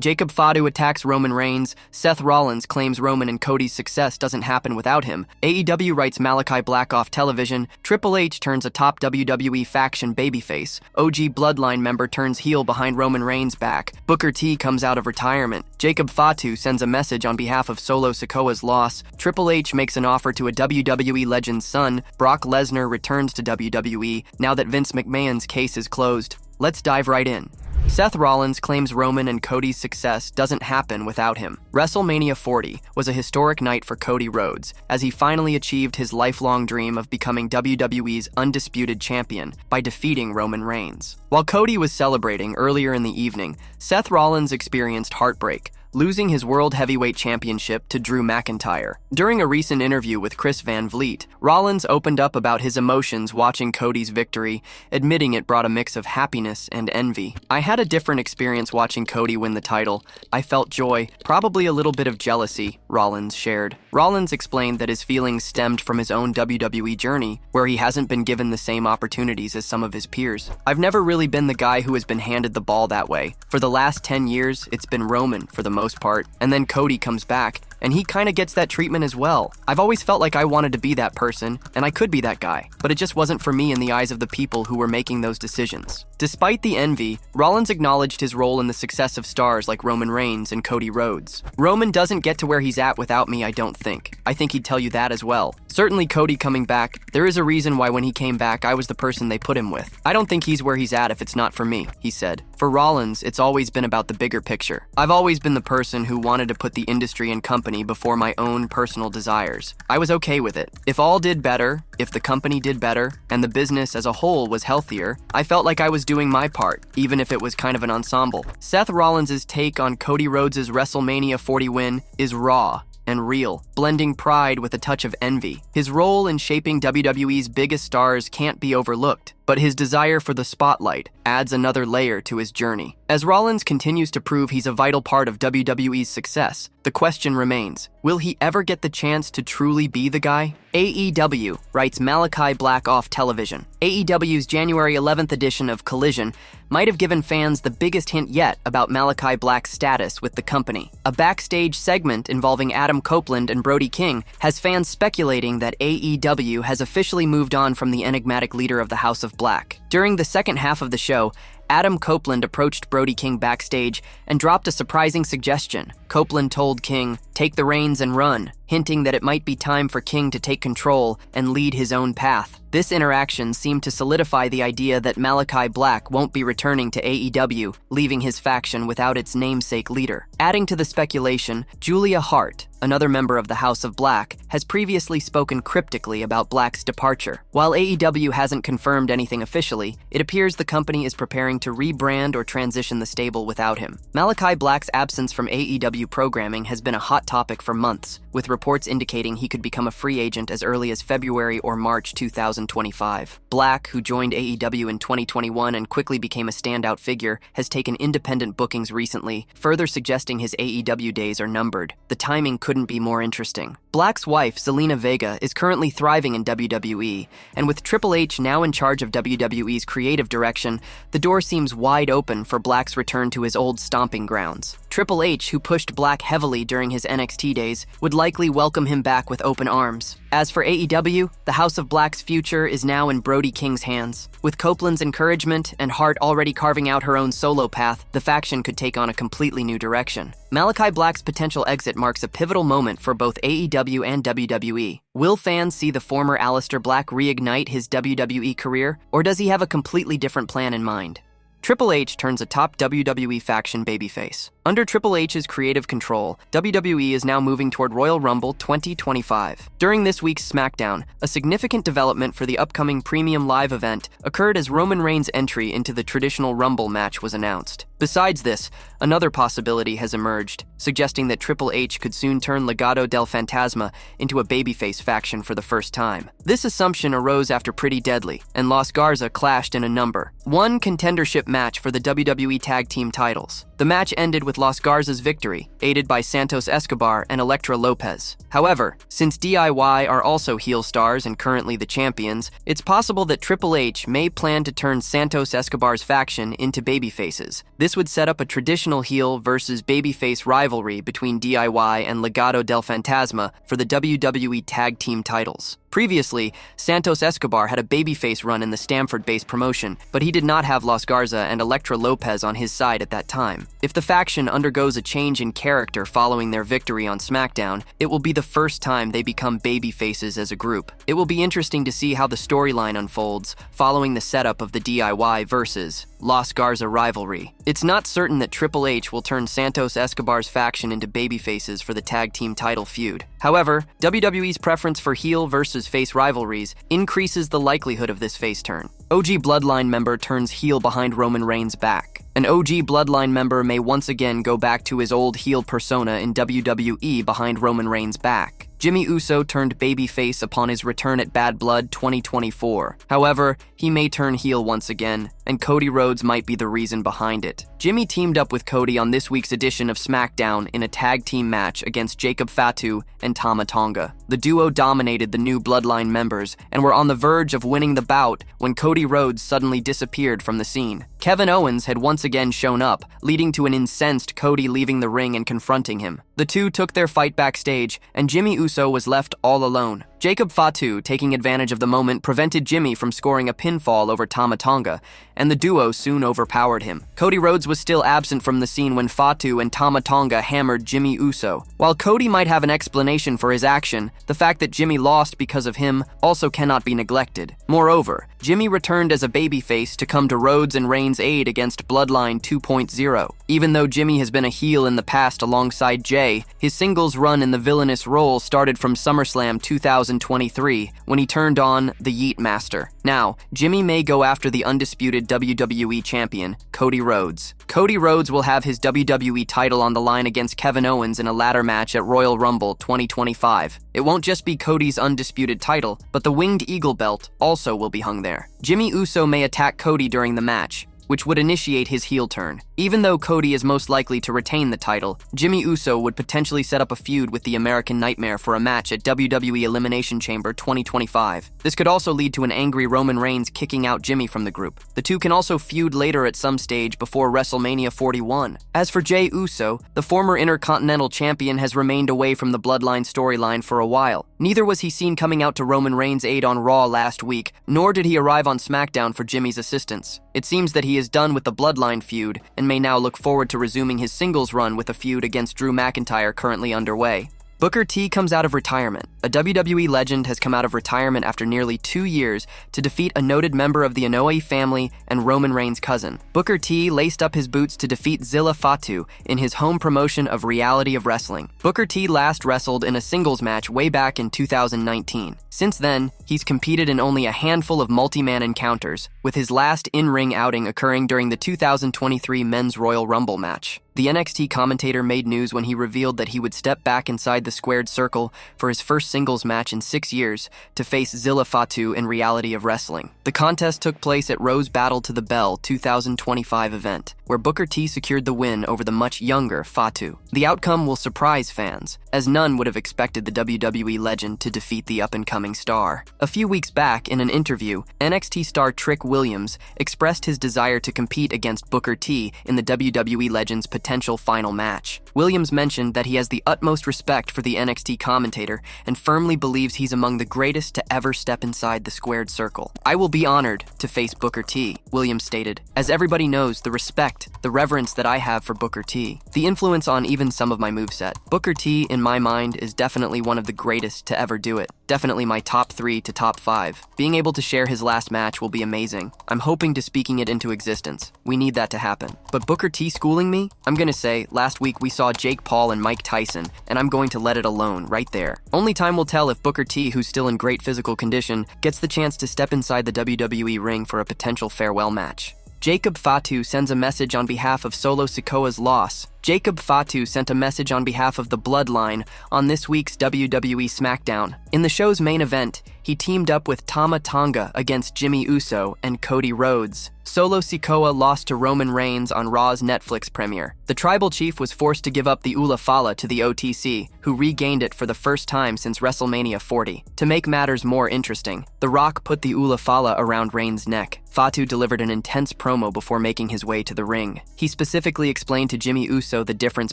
Jacob Fatu attacks Roman Reigns. Seth Rollins claims Roman and Cody's success doesn't happen without him. AEW writes Malachi Black off television. Triple H turns a top WWE faction babyface. OG Bloodline member turns heel behind Roman Reigns' back. Booker T comes out of retirement. Jacob Fatu sends a message on behalf of Solo Sikoa's loss. Triple H makes an offer to a WWE legend's son. Brock Lesnar returns to WWE now that Vince McMahon's case is closed. Let's dive right in. Seth Rollins claims Roman and Cody's success doesn't happen without him. WrestleMania 40 was a historic night for Cody Rhodes, as he finally achieved his lifelong dream of becoming WWE's undisputed champion by defeating Roman Reigns. While Cody was celebrating earlier in the evening, Seth Rollins experienced heartbreak, losing his World Heavyweight Championship to Drew McIntyre. During a recent interview with Chris Van Vliet, Rollins opened up about his emotions watching Cody's victory, admitting it brought a mix of happiness and envy. "I had a different experience watching Cody win the title. I felt joy, probably a little bit of jealousy," Rollins shared. Rollins explained that his feelings stemmed from his own WWE journey, where he hasn't been given the same opportunities as some of his peers. "I've never really been the guy who has been handed the ball that way. For the last 10 years, it's been Roman for the most part, and then Cody comes back, and he kind of gets that treatment as well. I've always felt like I wanted to be that person, and I could be that guy, but it just wasn't for me in the eyes of the people who were making those decisions." Despite the envy, Rollins acknowledged his role in the success of stars like Roman Reigns and Cody Rhodes. "Roman doesn't get to where he's at without me, I don't think. I think he'd tell you that as well. Certainly Cody coming back, there is a reason why when he came back, I was the person they put him with. I don't think he's where he's at if it's not for me," he said. For Rollins, it's always been about the bigger picture. "I've always been the person who wanted to put the industry and company before my own personal desires. I was okay with it. If all did better, if the company did better, and the business as a whole was healthier, I felt like I was doing my part, even if it was kind of an ensemble." Seth Rollins' take on Cody Rhodes' WrestleMania 40 win is raw and real, blending pride with a touch of envy. His role in shaping WWE's biggest stars can't be overlooked, but his desire for the spotlight adds another layer to his journey. As Rollins continues to prove he's a vital part of WWE's success, the question remains, will he ever get the chance to truly be the guy? AEW writes Malachi Black off television. AEW's January 11th edition of Collision might have given fans the biggest hint yet about Malachi Black's status with the company. A backstage segment involving Adam Copeland and Brody King has fans speculating that AEW has officially moved on from the enigmatic leader of the House of Black. During the second half of the show, Adam Copeland approached Brody King backstage and dropped a surprising suggestion. Copeland told King, "Take the reins and run," hinting that it might be time for King to take control and lead his own path. This interaction seemed to solidify the idea that Malachi Black won't be returning to AEW, leaving his faction without its namesake leader. Adding to the speculation, Julia Hart, another member of the House of Black, has previously spoken cryptically about Black's departure. While AEW hasn't confirmed anything officially, it appears the company is preparing to rebrand or transition the stable without him. Malachi Black's absence from AEW programming has been a hot topic for months, with reports indicating he could become a free agent as early as February or March 2025. Black, who joined AEW in 2021 and quickly became a standout figure, has taken independent bookings recently, further suggesting his AEW days are numbered. The timing couldn't be more interesting. Black's wife, Zelina Vega, is currently thriving in WWE, and with Triple H now in charge of WWE's creative direction, the door seems wide open for Black's return to his old stomping grounds. Triple H, who pushed Black heavily during his NXT days, would likely welcome him back with open arms. As for AEW, the House of Black's future is now in Brody King's hands. With Copeland's encouragement and Hart already carving out her own solo path, the faction could take on a completely new direction. Malachi Black's potential exit marks a pivotal moment for both AEW and WWE. Will fans see the former Aleister Black reignite his WWE career, or does he have a completely different plan in mind? Triple H turns a top WWE faction babyface. Under Triple H's creative control, WWE is now moving toward Royal Rumble 2025. During this week's SmackDown, a significant development for the upcoming premium live event occurred as Roman Reigns' entry into the traditional Rumble match was announced. Besides this, another possibility has emerged, suggesting that Triple H could soon turn Legado del Fantasma into a babyface faction for the first time. This assumption arose after Pretty Deadly and Los Garza clashed in a #1 contendership match for the WWE Tag Team titles. The match ended with Los Garza's victory, aided by Santos Escobar and Elektra Lopez. However, since DIY are also heel stars and currently the champions, it's possible that Triple H may plan to turn Santos Escobar's faction into babyfaces. This This would set up a traditional heel versus babyface rivalry between DIY and Legado del Fantasma for the WWE Tag Team titles. Previously, Santos Escobar had a babyface run in the Stamford-based promotion, but he did not have Los Garza and Elektra Lopez on his side at that time. If the faction undergoes a change in character following their victory on SmackDown, it will be the first time they become babyfaces as a group. It will be interesting to see how the storyline unfolds following the setup of the DIY versus Los Garza rivalry. It's not certain that Triple H will turn Santos Escobar's faction into babyfaces for the tag team title feud. However, WWE's preference for heel versus face rivalries increases the likelihood of this face turn. OG Bloodline member turns heel behind Roman Reigns' back. An OG Bloodline member may once again go back to his old heel persona in WWE behind Roman Reigns' back. Jimmy Uso turned babyface upon his return at Bad Blood 2024. However, he may turn heel once again, and Cody Rhodes might be the reason behind it. Jimmy teamed up with Cody on this week's edition of SmackDown in a tag team match against Jacob Fatu and Tama Tonga. The duo dominated the new Bloodline members and were on the verge of winning the bout when Cody Rhodes suddenly disappeared from the scene. Kevin Owens had once again shown up, leading to an incensed Cody leaving the ring and confronting him. The two took their fight backstage, and Jimmy Uso was left all alone. Jacob Fatu, taking advantage of the moment, prevented Jimmy from scoring a pinfall over Tama Tonga, and the duo soon overpowered him. Cody Rhodes was still absent from the scene when Fatu and Tama Tonga hammered Jimmy Uso. While Cody might have an explanation for his action, the fact that Jimmy lost because of him also cannot be neglected. Moreover, Jimmy returned as a babyface to come to Rhodes and Reigns' aid against Bloodline 2.0. Even though Jimmy has been a heel in the past alongside Jay, his singles run in the villainous role started from SummerSlam 2023 when he turned on the Yeet Master. Now, Jimmy may go after the undisputed WWE champion, Cody Rhodes. Cody Rhodes will have his WWE title on the line against Kevin Owens in a ladder match at Royal Rumble 2025. It won't just be Cody's undisputed title, but the Winged Eagle belt also will be hung there. Jimmy Uso may attack Cody during the match, which would initiate his heel turn. Even though Cody is most likely to retain the title, Jimmy Uso would potentially set up a feud with the American Nightmare for a match at WWE Elimination Chamber 2025. This could also lead to an angry Roman Reigns kicking out Jimmy from the group. The two can also feud later at some stage before WrestleMania 41. As for Jey Uso, the former Intercontinental Champion has remained away from the Bloodline storyline for a while. Neither was he seen coming out to Roman Reigns' aid on Raw last week, nor did he arrive on SmackDown for Jimmy's assistance. It seems that he is done with the Bloodline feud and may now look forward to resuming his singles run with a feud against Drew McIntyre currently underway. Booker T comes out of retirement. A WWE legend has come out of retirement after nearly 2 years to defeat a noted member of the Inoue family and Roman Reigns' cousin. Booker T laced up his boots to defeat Zilla Fatu in his home promotion of Reality of Wrestling. Booker T last wrestled in a singles match way back in 2019. Since then, he's competed in only a handful of multi-man encounters, with his last in-ring outing occurring during the 2023 Men's Royal Rumble match. The NXT commentator made news when he revealed that he would step back inside the squared circle for his first singles match in 6 years to face Zilla Fatu in Reality of Wrestling. The contest took place at Rose Battle to the Bell 2025 event, where Booker T secured the win over the much younger Fatu. The outcome will surprise fans, as none would have expected the WWE legend to defeat the up-and-coming star. A few weeks back, in an interview, NXT star Trick Williams expressed his desire to compete against Booker T in the WWE legend's potential final match. Williams mentioned that he has the utmost respect for the NXT commentator and firmly believes he's among the greatest to ever step inside the squared circle. "I will be honored to face Booker T," Williams stated. "As everybody knows, the respect, the reverence that I have for Booker T, the influence on even some of my moveset. Booker T, in my mind, is definitely one of the greatest to ever do it. Definitely my top 3 to top 5. Being able to share his last match will be amazing. I'm hoping to speaking it into existence. We need that to happen. But Booker T schooling me? I'm gonna say, last week we saw Jake Paul and Mike Tyson, and I'm going to let it alone right there. Only time will tell if Booker T, who's still in great physical condition, gets the chance to step inside the WWE ring for a potential farewell match." Jacob Fatu sends a message on behalf of Solo Sikoa's loss. Jacob Fatu sent a message on behalf of the Bloodline on this week's WWE SmackDown. In the show's main event, he teamed up with Tama Tonga against Jimmy Uso and Cody Rhodes. Solo Sikoa lost to Roman Reigns on Raw's Netflix premiere. The tribal chief was forced to give up the Ula Fala to the OTC, who regained it for the first time since WrestleMania 40. To make matters more interesting, The Rock put the Ula Fala around Reigns' neck. Fatu delivered an intense promo before making his way to the ring. He specifically explained to Jimmy Uso the difference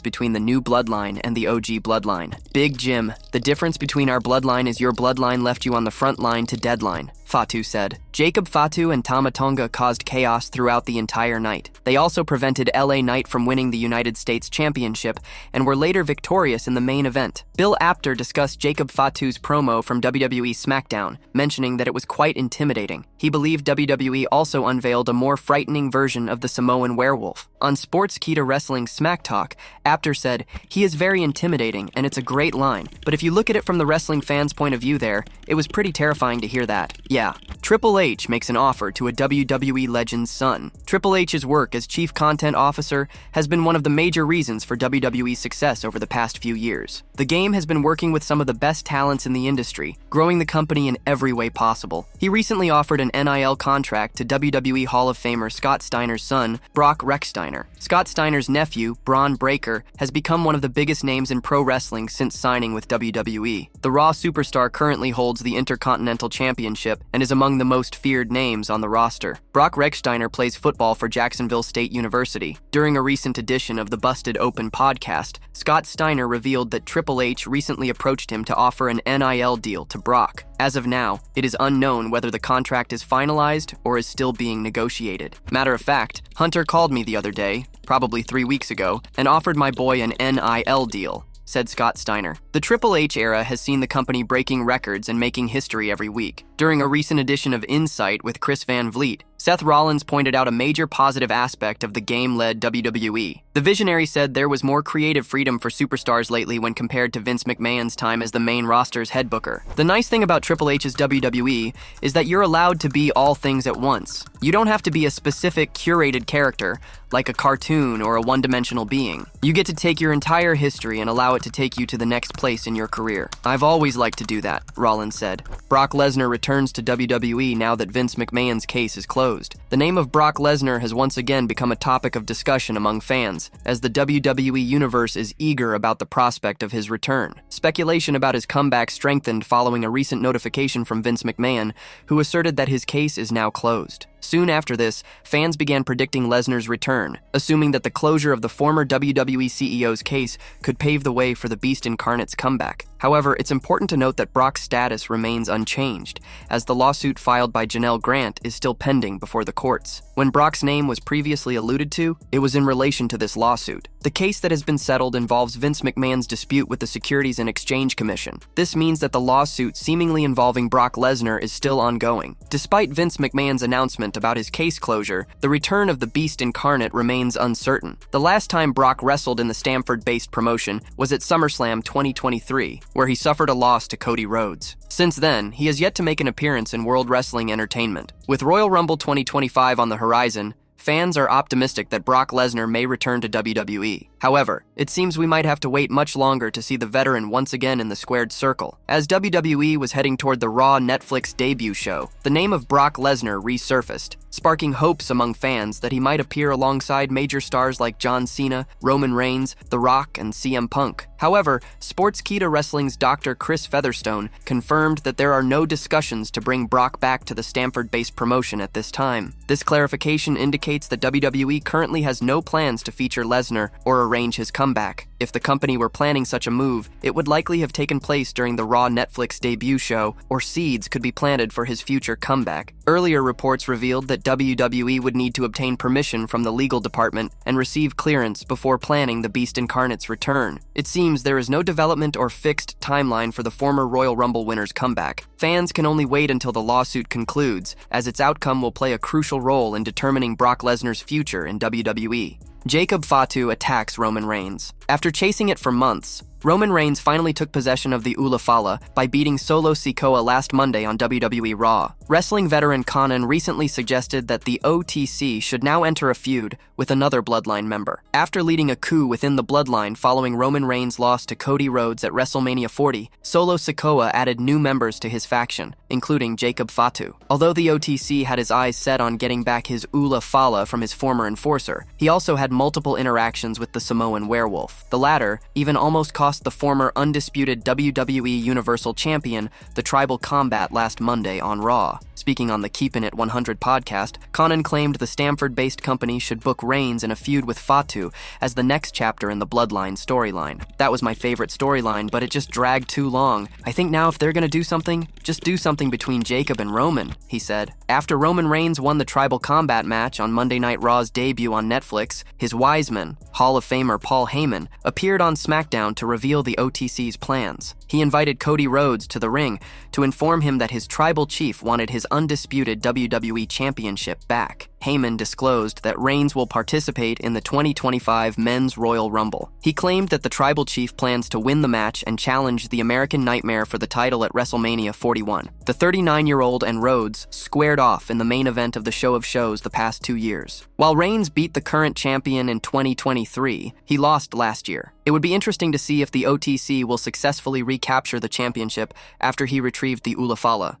between the new bloodline and the OG bloodline. "Big Jim, the difference between our bloodline is your bloodline left you on the front line to deadline," Fatu said. Jacob Fatu and Tama Tonga caused chaos throughout the entire night. They also prevented LA Knight from winning the United States Championship and were later victorious in the main event. Bill Apter discussed Jacob Fatu's promo from WWE SmackDown, mentioning that it was quite intimidating. He believed WWE also unveiled a more frightening version of the Samoan werewolf. On Sportskeeda Wrestling Smack Talk, Apter said, "He is very intimidating, and it's a great line. But if you look at it from the wrestling fans' point of view there, it was pretty terrifying to hear that." Yeah. Triple H makes an offer to a WWE legend's son. Triple H's work as Chief Content Officer has been one of the major reasons for WWE's success over the past few years. The game has been working with some of the best talents in the industry, growing the company in every way possible. He recently offered an NIL contract to WWE Hall of Famer Scott Steiner's son, Brock Rechsteiner. Scott Steiner's nephew, Braun Breaker, has become one of the biggest names in pro wrestling since signing with WWE. The Raw superstar currently holds the Intercontinental Championship and is among the most feared names on the roster. Brock Rechsteiner plays football for Jacksonville State University. During a recent edition of the Busted Open podcast, Scott Steiner revealed that Triple H recently approached him to offer an NIL deal to Brock. As of now, it is unknown whether the contract is finalized or is still being negotiated. Matter of fact, Hunter called me the other day, probably 3 weeks ago, and offered my boy an NIL deal, said Scott Steiner. The Triple H era has seen the company breaking records and making history every week. During a recent edition of Insight with Chris Van Vliet, Seth Rollins pointed out a major positive aspect of the game-led WWE. The visionary said there was more creative freedom for superstars lately when compared to Vince McMahon's time as the main roster's head booker. The nice thing about Triple H's WWE is that you're allowed to be all things at once. You don't have to be a specific, curated character, like a cartoon or a one-dimensional being. You get to take your entire history and allow it to take you to the next place in your career. "I've always liked to do that," Rollins said. Brock Lesnar returns to WWE now that Vince McMahon's case is closed. The name of Brock Lesnar has once again become a topic of discussion among fans, as the WWE Universe is eager about the prospect of his return. Speculation about his comeback strengthened following a recent notification from Vince McMahon, who asserted that his case is now closed. Soon after this, fans began predicting Lesnar's return, assuming that the closure of the former WWE CEO's case could pave the way for the Beast Incarnate's comeback. However, it's important to note that Brock's status remains unchanged, as the lawsuit filed by Janelle Grant is still pending before the courts. When Brock's name was previously alluded to, it was in relation to this lawsuit. The case that has been settled involves Vince McMahon's dispute with the Securities and Exchange Commission. This means that the lawsuit seemingly involving Brock Lesnar is still ongoing. Despite Vince McMahon's announcement about his case closure, the return of the Beast Incarnate remains uncertain. The last time Brock wrestled in the Stamford-based promotion was at SummerSlam 2023, where he suffered a loss to Cody Rhodes. Since then, he has yet to make an appearance in World Wrestling Entertainment. With Royal Rumble 2025 on the horizon, fans are optimistic that Brock Lesnar may return to WWE. However, it seems we might have to wait much longer to see the veteran once again in the squared circle. As WWE was heading toward the Raw Netflix debut show, the name of Brock Lesnar resurfaced, sparking hopes among fans that he might appear alongside major stars like John Cena, Roman Reigns, The Rock, and CM Punk. However, Sportskeeda Wrestling's Dr. Chris Featherstone confirmed that there are no discussions to bring Brock back to the Stamford-based promotion at this time. This clarification indicates that WWE currently has no plans to feature Lesnar or arrange his comeback. If the company were planning such a move, it would likely have taken place during the Raw Netflix debut show, or seeds could be planted for his future comeback. Earlier reports revealed that WWE would need to obtain permission from the legal department and receive clearance before planning the Beast Incarnate's return. It seems there is no development or fixed timeline for the former Royal Rumble winner's comeback. Fans can only wait until the lawsuit concludes, as its outcome will play a crucial role in determining Brock Lesnar's future in WWE. Jacob Fatu attacks Roman Reigns. After chasing it for months, Roman Reigns finally took possession of the Ula Fala by beating Solo Sikoa last Monday on WWE Raw. Wrestling veteran Conan recently suggested that the OTC should now enter a feud with another Bloodline member. After leading a coup within the Bloodline following Roman Reigns' loss to Cody Rhodes at WrestleMania 40, Solo Sikoa added new members to his faction, including Jacob Fatu. Although the OTC had his eyes set on getting back his Ula Fala from his former enforcer, he also had multiple interactions with the Samoan werewolf. The latter even almost cost the former undisputed WWE Universal Champion the tribal combat last Monday on Raw. Speaking on the Keepin' It 100 podcast, Conan claimed the Stamford-based company should book Reigns in a feud with Fatu as the next chapter in the Bloodline storyline. That was my favorite storyline, but it just dragged too long. I think now if they're gonna do something, just do something between Jacob and Roman, he said. After Roman Reigns won the tribal combat match on Monday Night Raw's debut on Netflix, his wiseman, Hall of Famer Paul Heyman, appeared on SmackDown to reveal the OTC's plans. He invited Cody Rhodes to the ring to inform him that his tribal chief wanted his undisputed WWE Championship back. Heyman disclosed that Reigns will participate in the 2025 Men's Royal Rumble. He claimed that the tribal chief plans to win the match and challenge the American Nightmare for the title at WrestleMania 41. The 39-year-old and Rhodes squared off in the main event of the show of shows the past 2 years. While Reigns beat the current champion in 2023, he lost last year. It would be interesting to see if the OTC will successfully recapture the championship after he retrieved the Ula Fala.